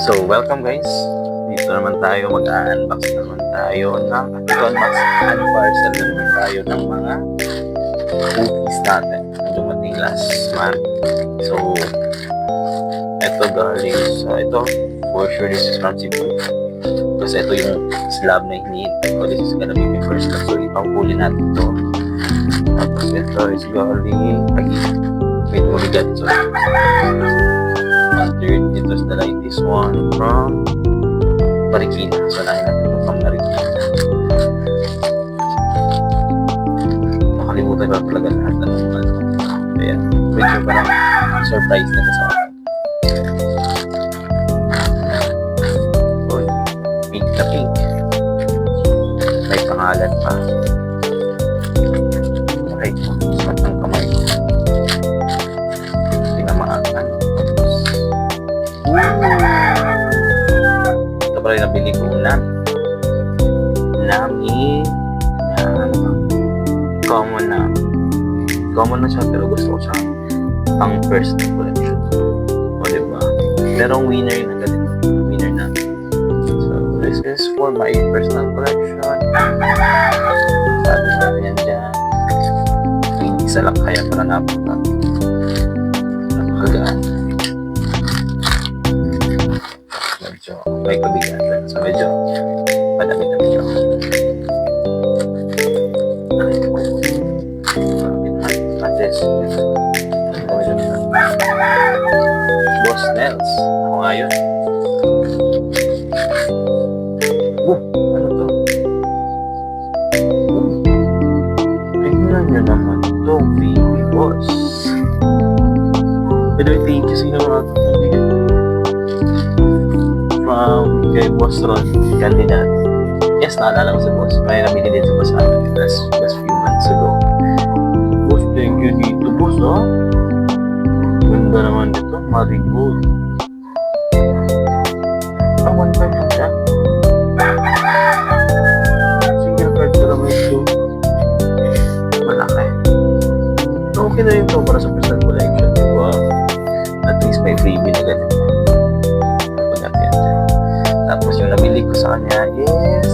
So, welcome guys. Dito naman tayo mag-unbox naman tayo ng unparcel naman tayo ng mga cookies natin na dumating last month. So, ito galing sa ito. For sure this is from Cebu. Kasi ito yung slab na hinihintay ko. This is gonna be my first slab. So, ipangkuli natin ito. Tapos ito is galing wait, what we got? So, third, ito is the lightest one from Marikina. So, nahin natin ito from Marikina. Nakalimutan ko talaga lahat ng mga kaya, medyo parang surprise na sa akin. Pink na pink. May pangalan pa. Okay, sumat ng kamay ko. Pinamaangan. Ito pala yung nabili ko Nami common na siya pero gusto ko siya pang first collection. O diba? Merong winner na ganito. Winner na. So this is for my personal collection. Sabi natin yan dyan. Isa lang kaya para napakagaan. Medyo may kabigatan. So medyo madami-dami lang. Boss Nels. Ako nga yun. Ano to? Tingnan nyo naman ito, baby boss. Pero thank you sa inyo mga kaibigan. From kay Boss Ron, kandidat. Yes, naalala ko si Boss. May nabili din sa Boss namin last few months ago. Boss, thank you dito, Boss, oh. Ganda naman dito, marigold. Ang 1.5 lang siya. Single card ko naman ito. Malaki. Okay na yun ito para sa personal collection. Diba? At least may freebie na ganito. Tapos yung nabili ko sa kanya is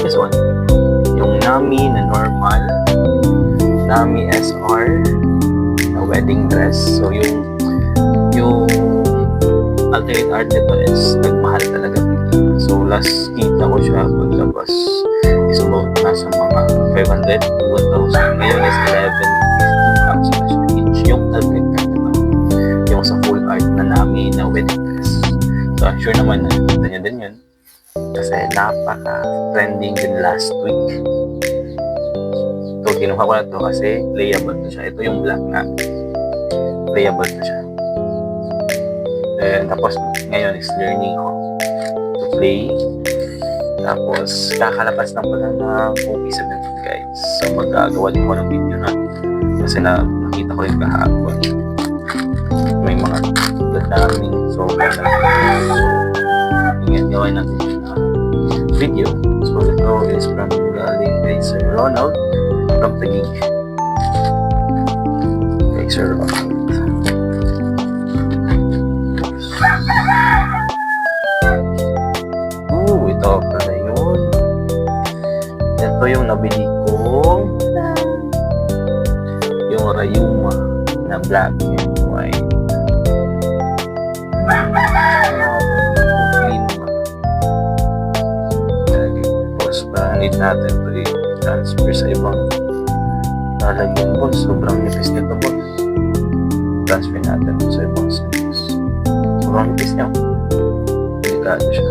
this one. Yung Nami na normal. Nami SR na wedding dress. So yung alternate art nito is nagmahal talaga. So last kita ko siya paglabas is about nasa mga 500 to 1,000. Ngayon is 11,000 each yung alternate art nito. Yung sa full art na Nami na wedding dress. So I'm sure naman na kita nyo din yun. Kasi napaka-trending din last week. So, kinuha ko na ito kasi playable to siya. Ito yung black na playable to siya. Tapos, ngayon is learning ko to play. Tapos, kakalabas lang pala ng OP17 guys. So, magagawa din ko ng video na. Kasi nakita ko rin kahapon. May mga daming sobrang ingat gawin natin video. So ito is from galing kay Sir Ronald from Taguig. Kay Sir Ronald. Ito pala yun. Ito yung nabili ko. Yung Rayuma na black and white. Need natin ito i-transfer sa ibang lalagyan, boss. Sobrang nipis nito, boss. Transfer natin sa ibang size. Sobrang nipis niya. Delikado siya.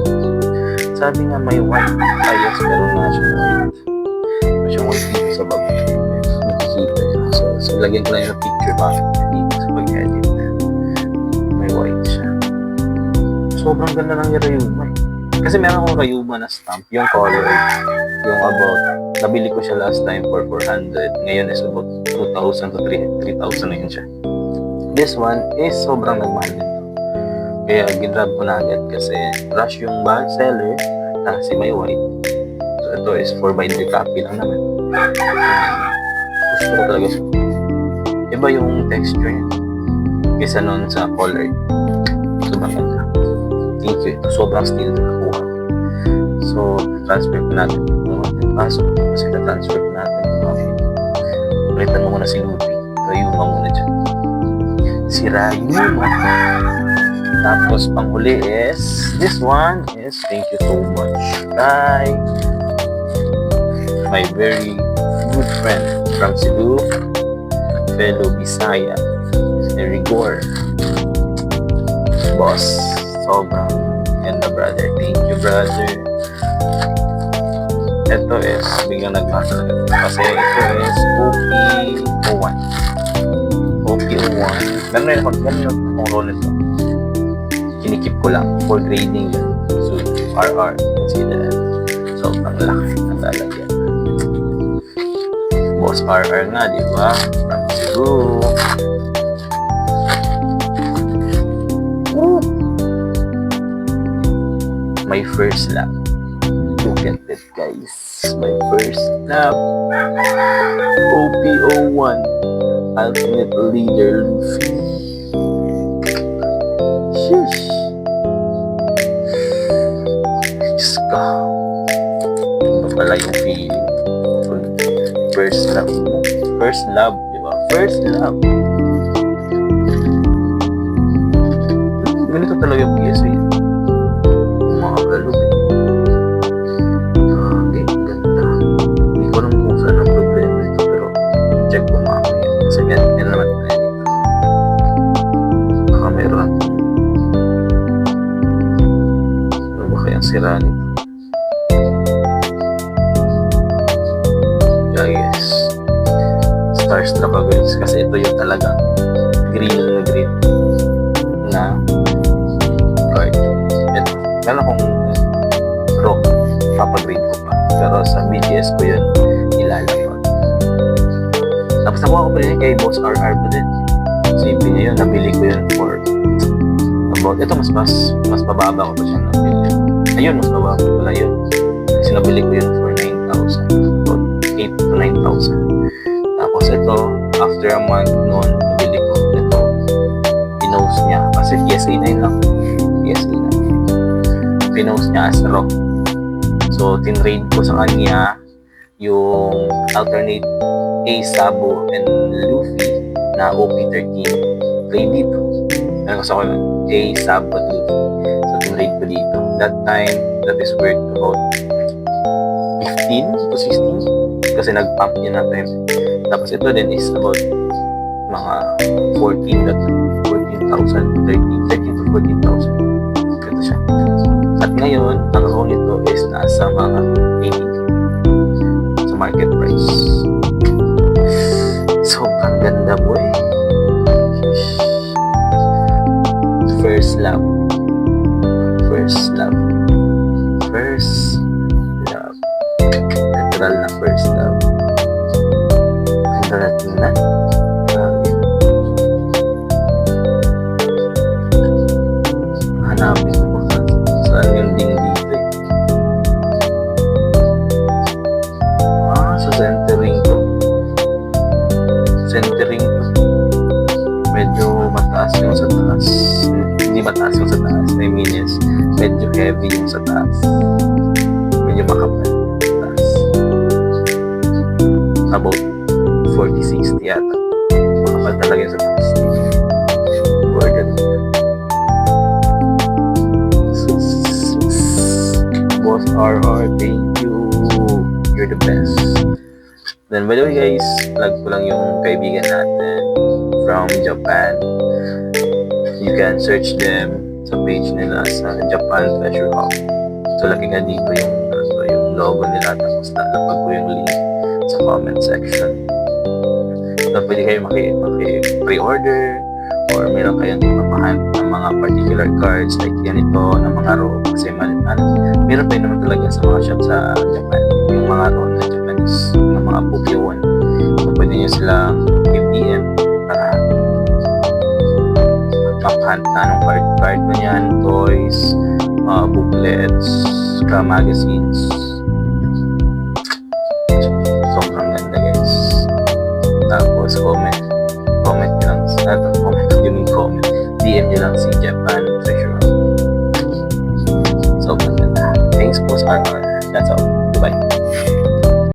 Sabi nga may white. Ayos, meron nga siya white. May siyang white dito sa bag. Nakikita siya. So lagyan ko lang yung picture ba dito sa pag-edit. May white siya. Sobrang ganda ng Rayuma. Kasi meron akong Rayuma na stamp, yung color, yung about, nabili ko siya last time for 400, ngayon is about 2,000 to 3,000 na yun siya. This one is sobrang nagmahal nito. Kaya ginrab ko na agad kasi rush yung seller kasi may white. So ito is 4x3 copy lang naman. Gusto ko talaga siya. Iba yung texture niya. Kesa nun sa color. Sobrang ganda. Thank sobrang steal na nakuha. So, transfer ko natin yung mga pasok. Kasi na-transfer ko natin yung mga palitan mo muna si Luffy. Rayuma muna dyan. Si Rayuma. Tapos, panghuli is, this one is, thank you so much, kay my very good friend from Cebu, fellow Bisaya, Rigor. Boss, sobrang ganda, brother. Thank you, brother. Ito is, biglang nagmasa kasi ito is OP01. OP01. Ganun akong role nito. Kinikip ko lang for grading yun. So, RR. Consider it. Sobrang laki ng lalagyan. Boss RR nga, di ba? From Cebu. My first lap. Look at it, guys. My first lap. OP01. Ultimate Leader Luffy. Sheesh. Diyos ko. Ano pala yung feeling? First love mo. First love, di ba? First love. Ganito talaga yung PSA. Mga galog eh. Okay, ganda. Hindi ko alam kung saan ang problema nito, pero check ko mamaya. Kasi yan naman tayo dito. Baka meron. Ano ba kayang sira nito? Yes. Starstruck ako guys. Kasi ito yung talagang green na card. Ito. Meron akong rock. Papagrade ko pa. Pero sa BGS ko yun ilalapag. Tapos nakuha ko pa rin kay Boss RR pa din. Simple niya yun. Nabili ko yun for about, ito mas mababa ko pa siya nabili. Ayun, mas mababa pala yun. Kasi nabili ko yun for 9,000. 8 to 9,000. Tapos ito, after a month noon, nabili ko ito. Pinost niya. Kasi PSA 9 lang. PSA 9. Pinost niya as rock. So, tinrade ko sa kanya yung alternate A, Sabo, and Luffy na OP13. Trade dito. Ano ko sa ko A, Sabo, at Luffy. So, tinrade ko dito. That time, that is worth about 15 to 16. Kasi nag-pump niya natin. Tapos ito din is about mga 14,000 to 13 to 14,000. Ito siya. At ngayon, ang roll nito is nasa mga 80 sa market price. Sobrang ganda, boy. First love. First love. First love. Literal na first love. Ganda na tingnan. Hanapin ko baka saan yung ding dito eh. Sa centering to. Centering to. Medyo mataas yung sa taas. Hindi mataas yung sa taas. I mean yes, medyo heavy yung sa taas. Medyo makapal. About 40-60 yata. Makapal talaga yung sa taas. Organ mo yan. Boss RR, thank you. You're the best. Then by the way guys, plug ko lang yung kaibigan natin from Japan. You can search them sa page nila sa Japan Treasure Hub. So laki nga dito yung logo nila, tapos nalapag ko yung link sa comment section. So, pwede kayo maki-pre-order or meron kayong ipapahan ng mga particular cards like ganito ng mga raw kasi meron pa yun naman talaga sa mga shop sa Japan yung mga raw na Japanese ng mga Pokemon. So, pwede nyo silang i-DM para magpapahan na ng card mo yan, toys, booklets, magazines. Sobrang ganda guys. Tapos comment nyo lang DM nyo lang si Japan Treasure Hub. Thanks po sa ano. That's all.